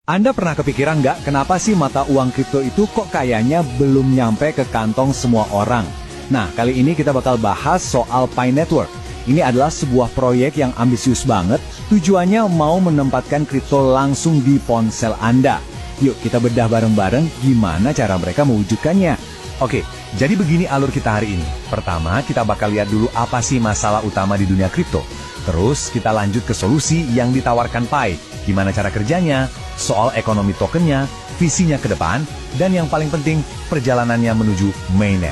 Anda pernah kepikiran nggak kenapa sih mata uang kripto itu kok kayaknya belum nyampe ke kantong semua orang? Nah, kali ini kita bakal bahas soal Pi Network. Ini adalah sebuah proyek yang ambisius banget, tujuannya mau menempatkan kripto langsung di ponsel Anda. Yuk kita bedah bareng-bareng gimana cara mereka mewujudkannya. Oke, jadi begini alur kita hari ini. Pertama, kita bakal lihat dulu apa sih masalah utama di dunia kripto. Terus kita lanjut ke solusi yang ditawarkan Pi, gimana cara kerjanya, soal ekonomi tokennya, visinya ke depan, dan yang paling penting, perjalanannya menuju mainnet.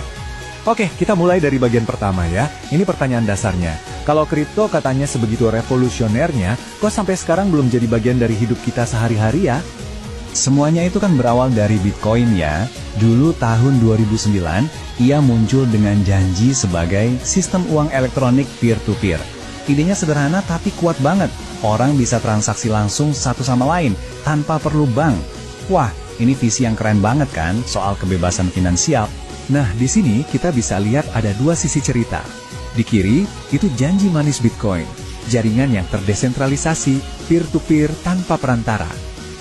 Oke, kita mulai dari bagian pertama ya. Ini pertanyaan dasarnya. Kalau kripto katanya sebegitu revolusionernya, kok sampai sekarang belum jadi bagian dari hidup kita sehari-hari ya? Semuanya itu kan berawal dari Bitcoin ya. Dulu tahun 2009, ia muncul dengan janji sebagai sistem uang elektronik peer-to-peer. Idenya sederhana tapi kuat banget. Orang bisa transaksi langsung satu sama lain, tanpa perlu bank. Wah, ini visi yang keren banget kan, soal kebebasan finansial. Nah, di sini kita bisa lihat ada dua sisi cerita. Di kiri, itu janji manis Bitcoin. Jaringan yang terdesentralisasi, peer-to-peer tanpa perantara.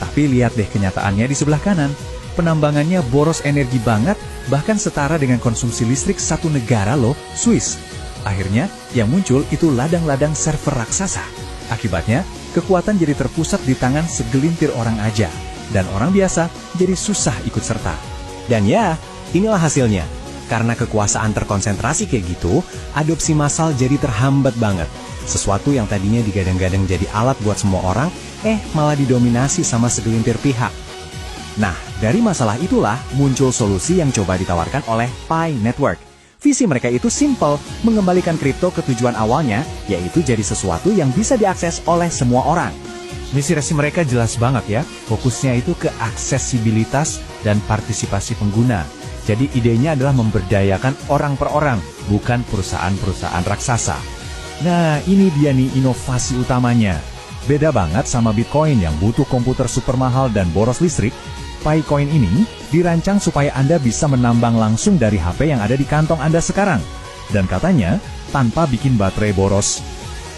Tapi lihat deh kenyataannya di sebelah kanan. Penambangannya boros energi banget, bahkan setara dengan konsumsi listrik satu negara loh, Swiss. Akhirnya, yang muncul itu ladang-ladang server raksasa. Akibatnya, kekuatan jadi terpusat di tangan segelintir orang aja. Dan orang biasa jadi susah ikut serta. Dan ya, inilah hasilnya. Karena kekuasaan terkonsentrasi kayak gitu, adopsi massal jadi terhambat banget. Sesuatu yang tadinya digadang-gadang jadi alat buat semua orang, malah didominasi sama segelintir pihak. Nah, dari masalah itulah muncul solusi yang coba ditawarkan oleh Pi Network. Visi mereka itu simple, mengembalikan kripto ke tujuan awalnya, yaitu jadi sesuatu yang bisa diakses oleh semua orang. Misi mereka jelas banget ya, fokusnya itu ke aksesibilitas dan partisipasi pengguna. Jadi idenya adalah memberdayakan orang per orang, bukan perusahaan-perusahaan raksasa. Nah, ini dia nih inovasi utamanya. Beda banget sama Bitcoin yang butuh komputer super mahal dan boros listrik. Picoin ini dirancang supaya Anda bisa menambang langsung dari HP yang ada di kantong Anda sekarang. Dan katanya, tanpa bikin baterai boros.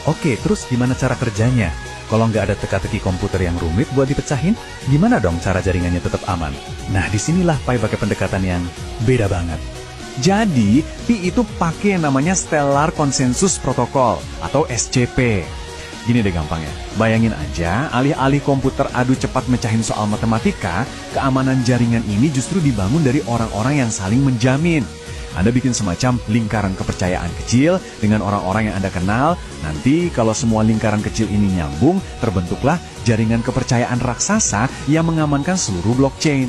Oke, terus gimana cara kerjanya? Kalau nggak ada teka-teki komputer yang rumit buat dipecahin, gimana dong cara jaringannya tetap aman? Nah, disinilah Pi pakai pendekatan yang beda banget. Jadi, Pi itu pakai yang namanya Stellar Consensus Protocol atau SCP. Gini deh gampangnya, bayangin aja alih-alih komputer adu cepat mecahin soal matematika, keamanan jaringan ini justru dibangun dari orang-orang yang saling menjamin. Anda bikin semacam lingkaran kepercayaan kecil dengan orang-orang yang Anda kenal. Nanti kalau semua lingkaran kecil ini nyambung, terbentuklah jaringan kepercayaan raksasa yang mengamankan seluruh blockchain.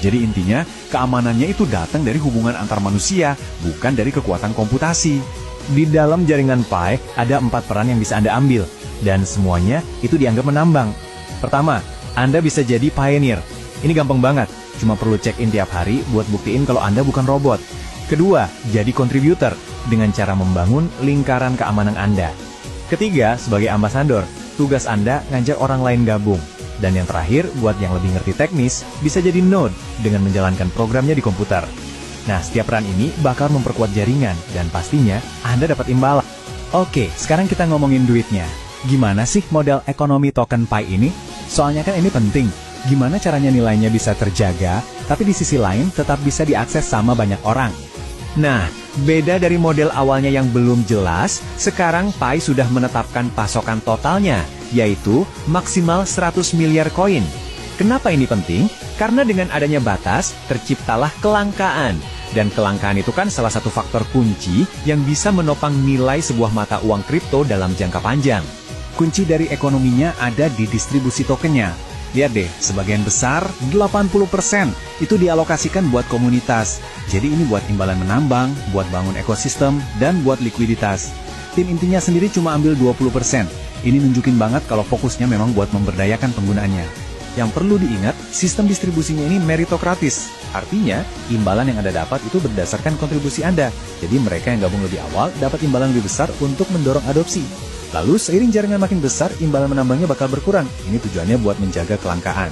Jadi intinya, keamanannya itu datang dari hubungan antar manusia, bukan dari kekuatan komputasi. Di dalam jaringan Pi, ada 4 peran yang bisa Anda ambil. Dan semuanya itu dianggap menambang. Pertama, Anda bisa jadi pioneer. Ini gampang banget, cuma perlu check-in tiap hari buat buktiin kalau Anda bukan robot. Kedua, jadi contributor dengan cara membangun lingkaran keamanan Anda. Ketiga, sebagai ambasador, tugas Anda ngajak orang lain gabung. Dan yang terakhir, buat yang lebih ngerti teknis, bisa jadi node dengan menjalankan programnya di komputer. Nah, setiap peran ini bakal memperkuat jaringan dan pastinya Anda dapat imbalan. Oke, sekarang kita ngomongin duitnya. Gimana sih model ekonomi token Pi ini? Soalnya kan ini penting. Gimana caranya nilainya bisa terjaga, tapi di sisi lain tetap bisa diakses sama banyak orang. Nah, beda dari model awalnya yang belum jelas, sekarang Pi sudah menetapkan pasokan totalnya, yaitu maksimal 100 miliar koin. Kenapa ini penting? Karena dengan adanya batas, terciptalah kelangkaan. Dan kelangkaan itu kan salah satu faktor kunci yang bisa menopang nilai sebuah mata uang kripto dalam jangka panjang. Kunci dari ekonominya ada di distribusi tokennya. Lihat deh, sebagian besar, 80%, itu dialokasikan buat komunitas. Jadi ini buat imbalan menambang, buat bangun ekosistem, dan buat likuiditas. Tim intinya sendiri cuma ambil 20%. Ini nunjukin banget kalau fokusnya memang buat memberdayakan penggunanya. Yang perlu diingat, sistem distribusinya ini meritokratis. Artinya, imbalan yang Anda dapat itu berdasarkan kontribusi Anda. Jadi mereka yang gabung lebih awal dapat imbalan lebih besar untuk mendorong adopsi. Lalu seiring jaringan makin besar, imbalan menambangnya bakal berkurang. Ini tujuannya buat menjaga kelangkaan.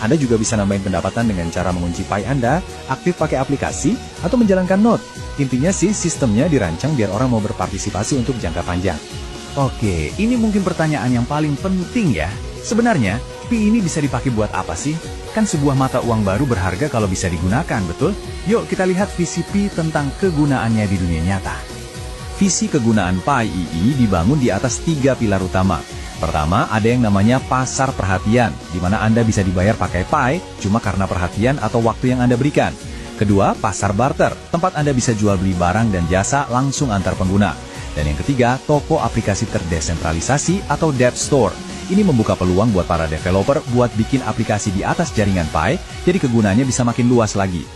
Anda juga bisa nambahin pendapatan dengan cara mengunci Pi Anda, aktif pakai aplikasi, atau menjalankan node. Intinya sih sistemnya dirancang biar orang mau berpartisipasi untuk jangka panjang. Oke, ini mungkin pertanyaan yang paling penting ya. Sebenarnya, Tapi ini bisa dipakai buat apa sih? Kan sebuah mata uang baru berharga kalau bisa digunakan, betul? Yuk kita lihat visi Pi tentang kegunaannya di dunia nyata. Visi kegunaan Pi II dibangun di atas 3 pilar utama. Pertama, ada yang namanya pasar perhatian, di mana Anda bisa dibayar pakai Pi cuma karena perhatian atau waktu yang Anda berikan. Kedua, pasar barter, tempat Anda bisa jual beli barang dan jasa langsung antar pengguna. Dan yang ketiga, toko aplikasi terdesentralisasi atau Dev Store. Ini membuka peluang buat para developer buat bikin aplikasi di atas jaringan Pi, jadi kegunaannya bisa makin luas lagi.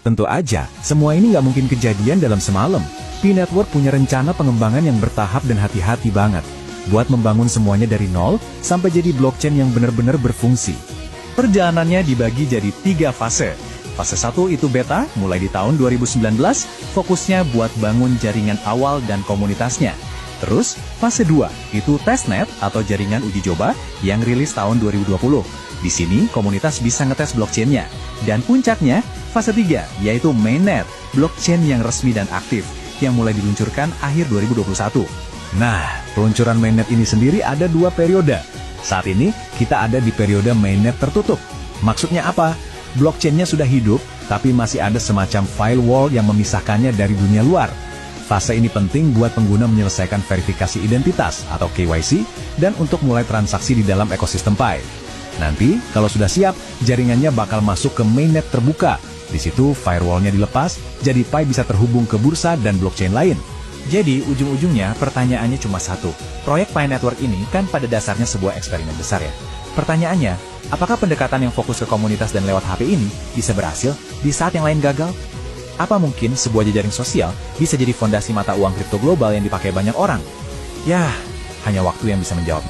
Tentu aja, semua ini nggak mungkin kejadian dalam semalam. Pi Network punya rencana pengembangan yang bertahap dan hati-hati banget, buat membangun semuanya dari nol sampai jadi blockchain yang benar-benar berfungsi. Perjalanannya dibagi jadi 3 fase. Fase 1 itu beta, mulai di tahun 2019, fokusnya buat bangun jaringan awal dan komunitasnya. Terus, fase 2 itu testnet atau jaringan uji coba yang rilis tahun 2020. Di sini, komunitas bisa ngetes blockchain-nya. Dan puncaknya, fase 3 yaitu mainnet, blockchain yang resmi dan aktif, yang mulai diluncurkan akhir 2021. Nah, peluncuran mainnet ini sendiri ada 2 periode. Saat ini, kita ada di periode mainnet tertutup. Maksudnya apa? Blockchain-nya sudah hidup, tapi masih ada semacam firewall yang memisahkannya dari dunia luar. Fase ini penting buat pengguna menyelesaikan verifikasi identitas atau KYC dan untuk mulai transaksi di dalam ekosistem Pi. Nanti, kalau sudah siap, jaringannya bakal masuk ke mainnet terbuka. Di situ, firewall-nya dilepas, jadi Pi bisa terhubung ke bursa dan blockchain lain. Jadi, ujung-ujungnya pertanyaannya cuma satu. Proyek Pi Network ini kan pada dasarnya sebuah eksperimen besar ya. Pertanyaannya, apakah pendekatan yang fokus ke komunitas dan lewat HP ini bisa berhasil di saat yang lain gagal? Apa mungkin sebuah jejaring sosial bisa jadi fondasi mata uang kripto global yang dipakai banyak orang? Yah, hanya waktu yang bisa menjawab.